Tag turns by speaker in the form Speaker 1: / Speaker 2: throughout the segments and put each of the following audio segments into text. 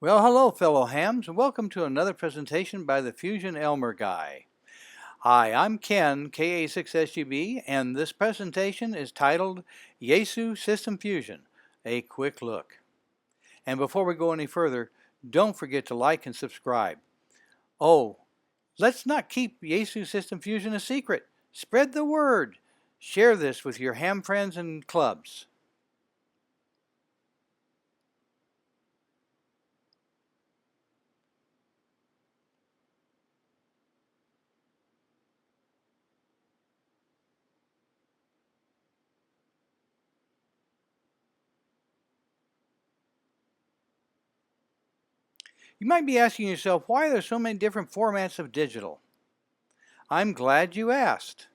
Speaker 1: Well, hello, fellow hams, and welcome to another presentation by the Fusion Elmer Guy. Hi, I'm Ken, KA6SGB, and this presentation is titled Yaesu System Fusion, a quick look. And before we go any further, don't forget to like and subscribe. Oh, let's not keep Yaesu System Fusion a secret. Spread the word. Share this with your ham friends and clubs. You might be asking yourself, why are there so many different formats of digital? I'm glad you asked.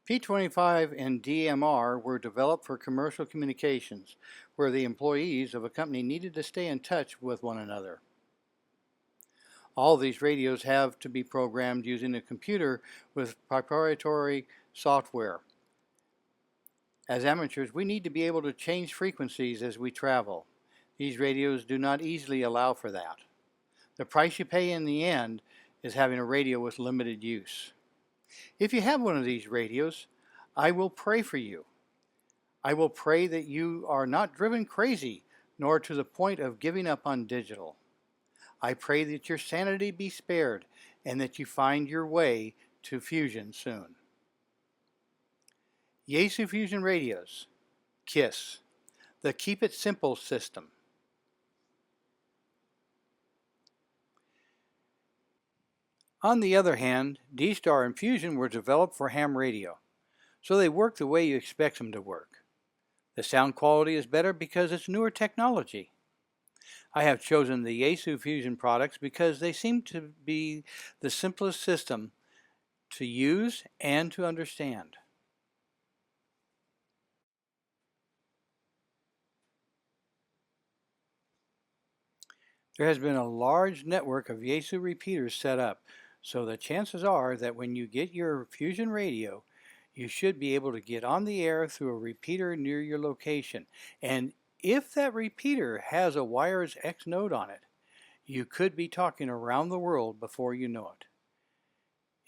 Speaker 1: P25 and DMR were developed for commercial communications, where the employees of a company needed to stay in touch with one another. All these radios have to be programmed using a computer with proprietary software. As amateurs, we need to be able to change frequencies as we travel. These radios do not easily allow for that. The price you pay in the end is having a radio with limited use. If you have one of these radios, I will pray for you. I will pray that you are not driven crazy, nor to the point of giving up on digital. I pray that your sanity be spared and that you find your way to Fusion soon. Yaesu Fusion Radios, KISS, the Keep It Simple system. On the other hand, D-Star and Fusion were developed for ham radio, so they work the way you expect them to work. The sound quality is better because it's newer technology. I have chosen the Yaesu Fusion products because they seem to be the simplest system to use and to understand. There has been a large network of Yaesu repeaters set up, so the chances are that when you get your Fusion radio, you should be able to get on the air through a repeater near your location. And if that repeater has a Wires X node on it, you could be talking around the world before you know it.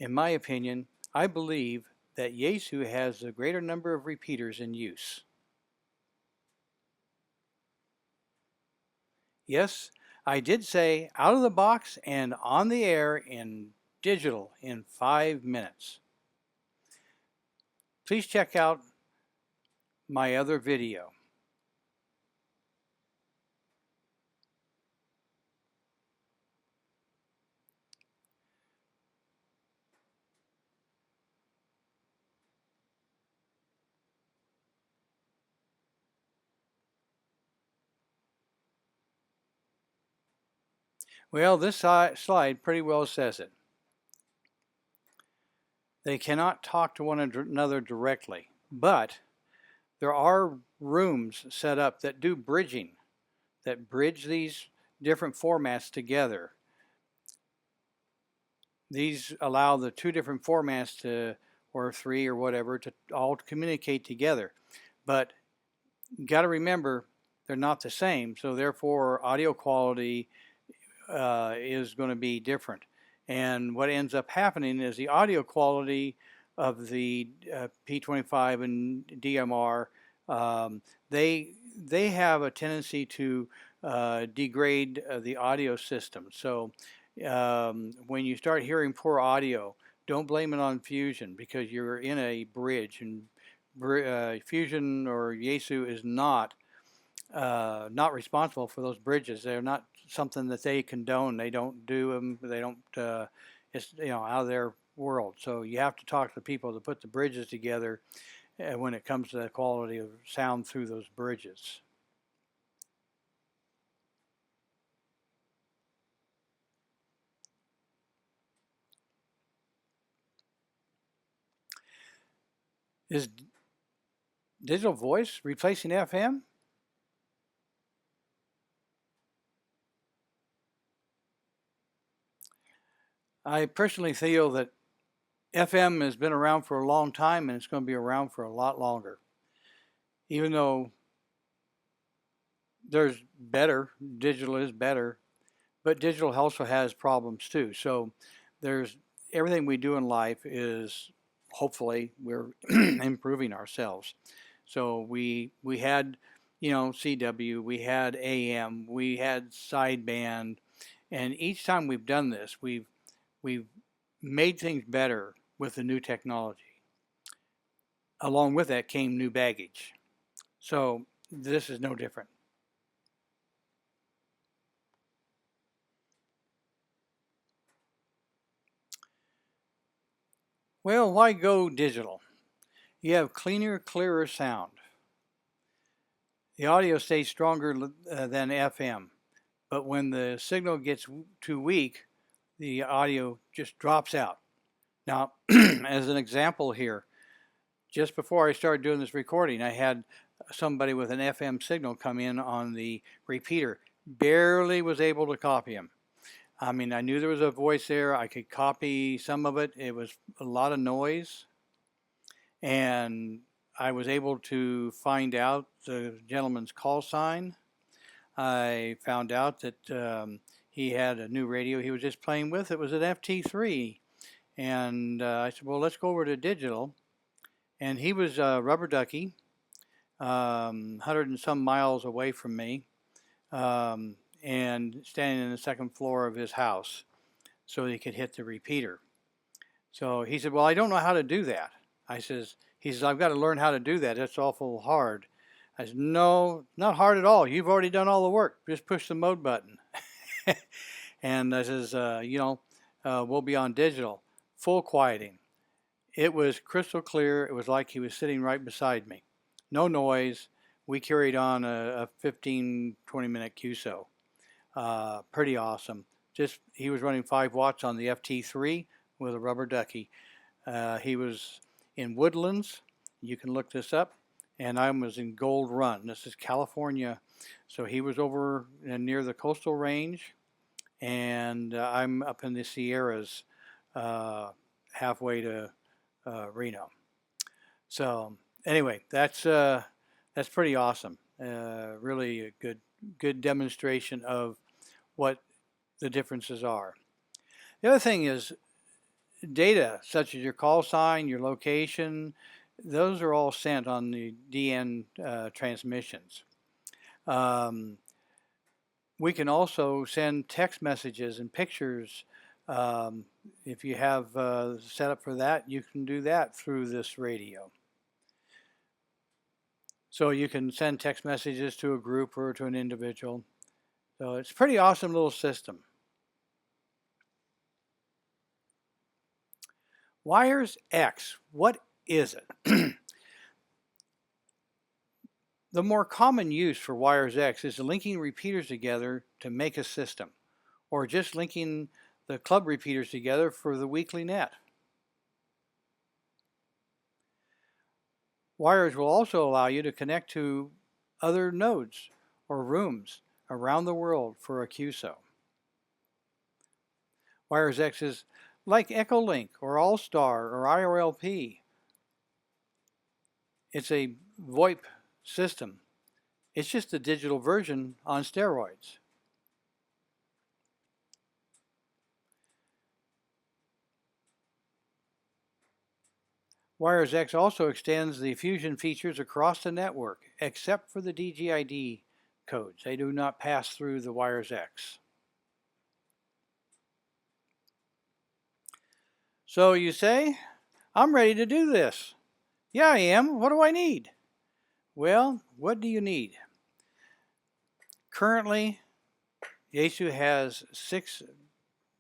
Speaker 1: In my opinion, I believe that Yaesu has a greater number of repeaters in use. Yes, I did say out of the box and on the air in digital in 5 minutes. Please check out my other video. Well, this slide pretty well says it. They cannot talk to one another directly, but there are rooms set up that do bridging, that bridge these different formats together. These allow the two different formats to, or three or whatever, to all communicate together. But you got to remember, they're not the same, so therefore audio quality is going to be different. And what ends up happening is the audio quality of the P25 and DMR, they have a tendency to degrade the audio system. So when you start hearing poor audio, don't blame it on Fusion because you're in a bridge, and Fusion or Yaesu is not responsible for those bridges. They're not something that they condone. They don't do them. They don't. It's out of their world. So you have to talk to the people that put the bridges together when it comes to the quality of sound through those bridges. Is digital voice replacing FM? I personally feel that FM has been around for a long time and it's going to be around for a lot longer. Even though there's better. Digital is better, but digital also has problems too. So there's everything we do in life is hopefully we're improving ourselves. So we had, CW, we had AM, we had sideband, and each time we've done this, we've made things better with the new technology. Along with that came new baggage. So this is no different. Well, why go digital? You have cleaner, clearer sound. The audio stays stronger than FM, but when the signal gets too weak, the audio just drops out. Now, as an example here, just before I started doing this recording, I had somebody with an FM signal come in on the repeater. Barely was able to copy him. I mean, I knew there was a voice there. I could copy some of it. It was a lot of noise. And I was able to find out the gentleman's call sign. I found out that he had a new radio he was just playing with. It was an FT3. And I said, well, let's go over to digital. And he was rubber ducky, 100 and some miles away from me, and standing in the second floor of his house so he could hit the repeater. So he said, well, I don't know how to do that. He says, I've got to learn how to do that. It's awful hard. I said, no, not hard at all. You've already done all the work. Just push the mode button. And I says, we'll be on digital. Full quieting. It was crystal clear. It was like he was sitting right beside me. No noise. We carried on a 15, 20-minute QSO. Pretty awesome. He was running 5 watts on the FT3 with a rubber ducky. He was in Woodlands. You can look this up. And I was in Gold Run. This is California. So he was over near the coastal range. And I'm up in the Sierras, halfway to Reno. So anyway, that's pretty awesome. Really a good demonstration of what the differences are. The other thing is data, such as your call sign, your location, those are all sent on the DN transmissions. We can also send text messages and pictures. If you have set up for that, you can do that through this radio. So you can send text messages to a group or to an individual. So it's a pretty awesome little system. Wires X, what is it? The more common use for Wires X is linking repeaters together to make a system, or just linking the club repeaters together for the weekly net. Wires will also allow you to connect to other nodes or rooms around the world for a QSO. Wires X is like Echolink or Allstar or IRLP. It's a VoIP system. It's just a digital version on steroids. Wires X also extends the fusion features across the network, except for the DGID codes. They do not pass through the Wires X. So you say, I'm ready to do this. Yeah, I am. What do I need? Well, what do you need? Currently, Yaesu has 6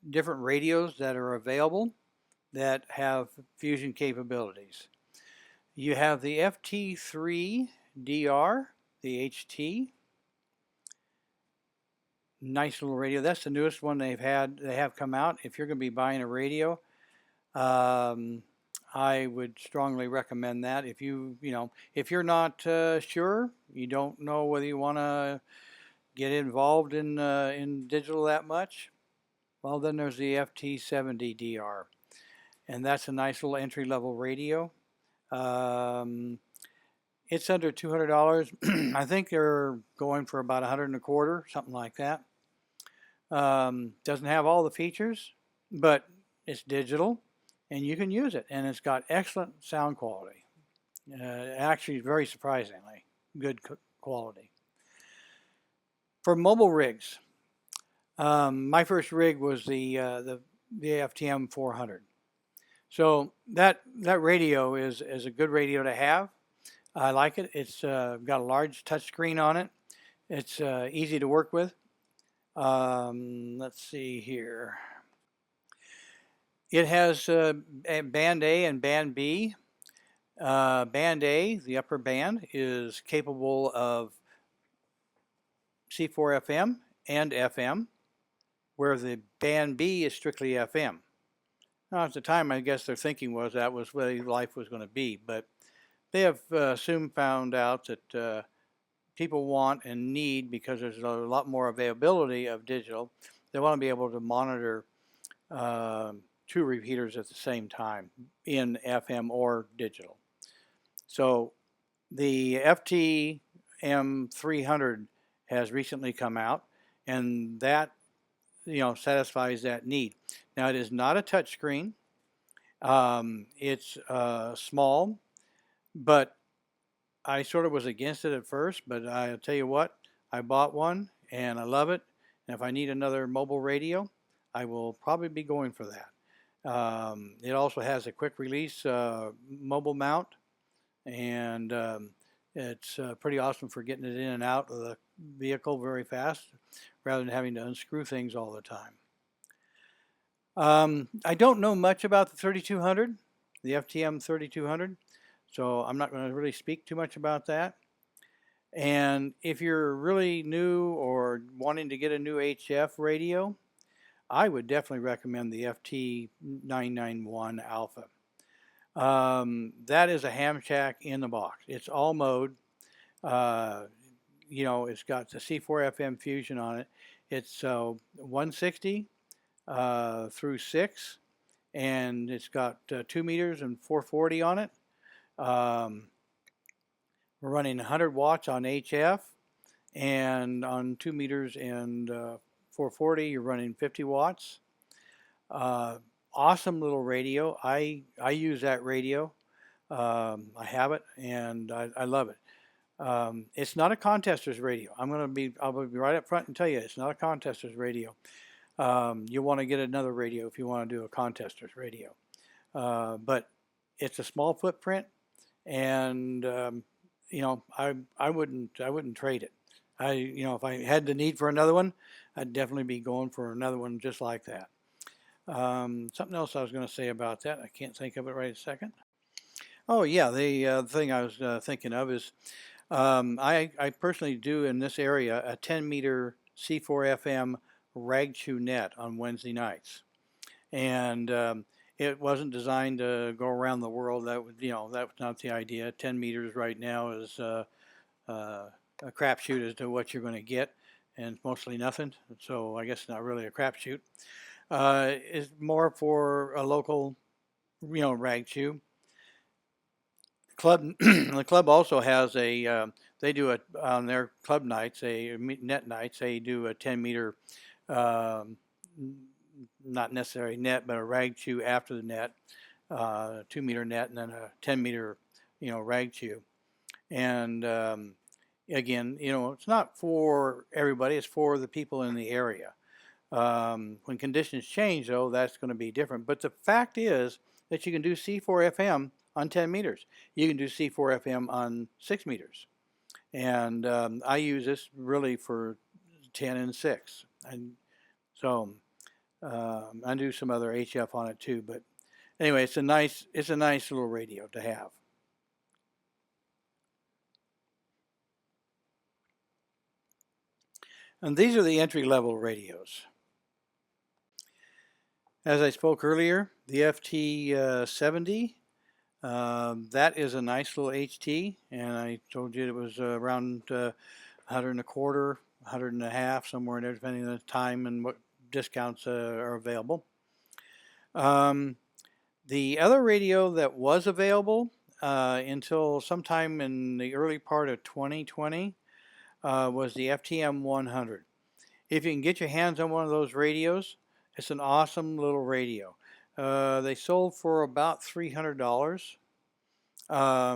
Speaker 1: different radios that are available that have fusion capabilities. You have the FT3DR, the HT. Nice little radio. That's the newest one they have come out. If you're going to be buying a radio, I would strongly recommend that. If if you're not sure, you don't know whether you want to get involved in digital that much, well, then there's the FT70DR, and that's a nice little entry-level radio. It's under $200. I think they're going for about 100 and a quarter, something like that. Doesn't have all the features, but it's digital and you can use it, and it's got excellent sound quality. Actually, very surprisingly good quality. For mobile rigs, my first rig was the FTM 400. So that radio is a good radio to have. I like it. It's got a large touch screen on it. It's easy to work with. Let's see here. It has band A and band B. Band A, the upper band, is capable of C4 FM and FM, where the band B is strictly FM. Now, at the time, I guess their thinking was that was where life was going to be, but they have soon found out that people want and need, because there's a lot more availability of digital, they want to be able to monitor two repeaters at the same time in FM or digital. So the FTM 300 has recently come out, and that satisfies that need. Now, it is not a touchscreen. It's small, but I sort of was against it at first, but I'll tell you what, I bought one and I love it. And if I need another mobile radio, I will probably be going for that. It also has a quick release mobile mount, and it's pretty awesome for getting it in and out of the vehicle very fast rather than having to unscrew things all the time. I don't know much about the 3200, the FTM 3200. So I'm not going to really speak too much about that. And if you're really new or wanting to get a new HF radio, I would definitely recommend the FT991 Alpha. That is a ham shack in the box. It's all mode. It's got the C4 FM fusion on it. It's 160 through 6, and it's got 2 meters and 440 on it. We're running 100 watts on HF, and on 2 meters and 440 you're running 50 watts. Awesome little radio. I use that radio. I have it and I love it. It's not a contester's radio. I'll be right up front and tell you it's not a contester's radio. You'll want to get another radio if you want to do a contester's radio. But it's a small footprint. And I wouldn't trade it. If I had the need for another one, I'd definitely be going for another one just like that. Something else I was going to say about that, I can't think of it right a second. Oh yeah, the thing I was thinking of is I personally do in this area a 10-meter C4 FM rag chew net on Wednesday nights, and it wasn't designed to go around the world. That was not the idea. 10 meters right now is a crapshoot as to what you're going to get, and it's mostly nothing. So I guess not really a crapshoot. It's more for a local, rag chew. The club also has a. They do it on their club nights, net nights. They do a 10-meter. Not necessarily net, but a rag chew after the net, 2-meter net, and then a 10-meter, rag chew. And again, it's not for everybody; it's for the people in the area. When conditions change, though, that's going to be different. But the fact is that you can do C4 FM on 10 meters. You can do C4 FM on 6 meters. And I use this really for 10 and 6. And so I do some other HF on it too. But anyway, it's a nice little radio to have. And these are the entry-level radios. As I spoke earlier, the FT70, that is a nice little HT, and I told you it was around 100 and a quarter, 100 and a half, somewhere in there, depending on the time and what discounts are available. The other radio that was available until sometime in the early part of 2020 was the FTM 100. If you can get your hands on one of those radios, it's an awesome little radio. They sold for about $300. I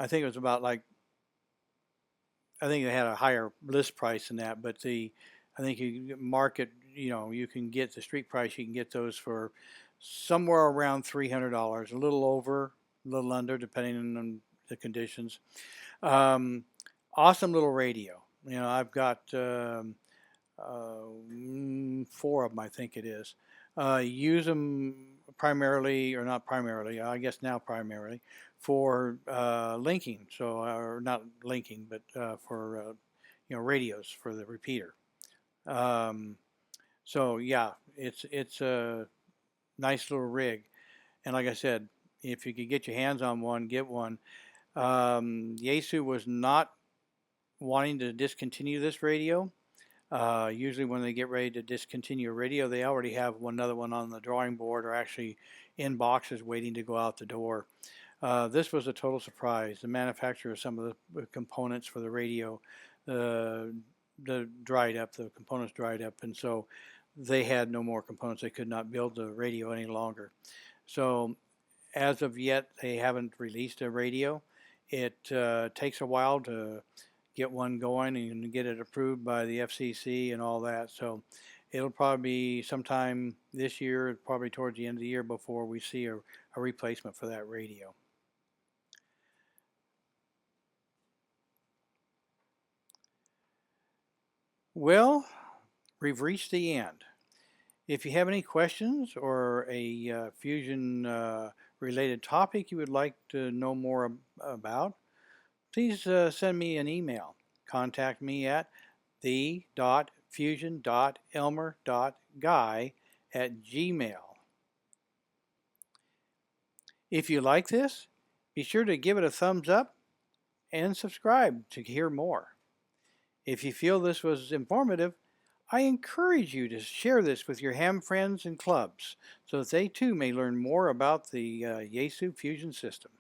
Speaker 1: think it was about like, I think they had a higher list price than that, but I think you market, you can get the street price, you can get those for somewhere around $300, a little over, a little under, depending on the conditions. Awesome little radio. I've got four of them, I think it is. Use them primarily, or not primarily, I guess now primarily, for linking. So, or not linking, but for radios for the repeater. So yeah, it's a nice little rig, and like I said, if you could get your hands on one, get one. Yaesu was not wanting to discontinue this radio. Usually when they get ready to discontinue a radio, they already have another one on the drawing board or actually in boxes waiting to go out the door. This was a total surprise. The manufacturer of some of the components for the radio, the components dried up, and so they had no more components. They could not build the radio any longer. So as of yet, they haven't released a radio. It takes a while to get one going and get it approved by the FCC and all that. So it'll probably be sometime this year, probably towards the end of the year, before we see a replacement for that radio. Well, we've reached the end. If you have any questions or a fusion related topic you would like to know more about, please send me an email. Contact me at the.fusion.elmer.guy@gmail. If you like this, be sure to give it a thumbs up and subscribe to hear more. If you feel this was informative, I encourage you to share this with your ham friends and clubs so that they too may learn more about the Yaesu fusion system.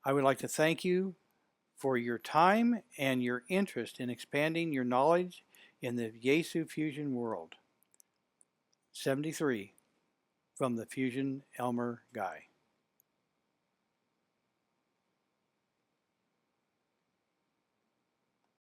Speaker 1: I would like to thank you for your time and your interest in expanding your knowledge in the Yaesu fusion world. 73 from the Fusion Elmer Guy.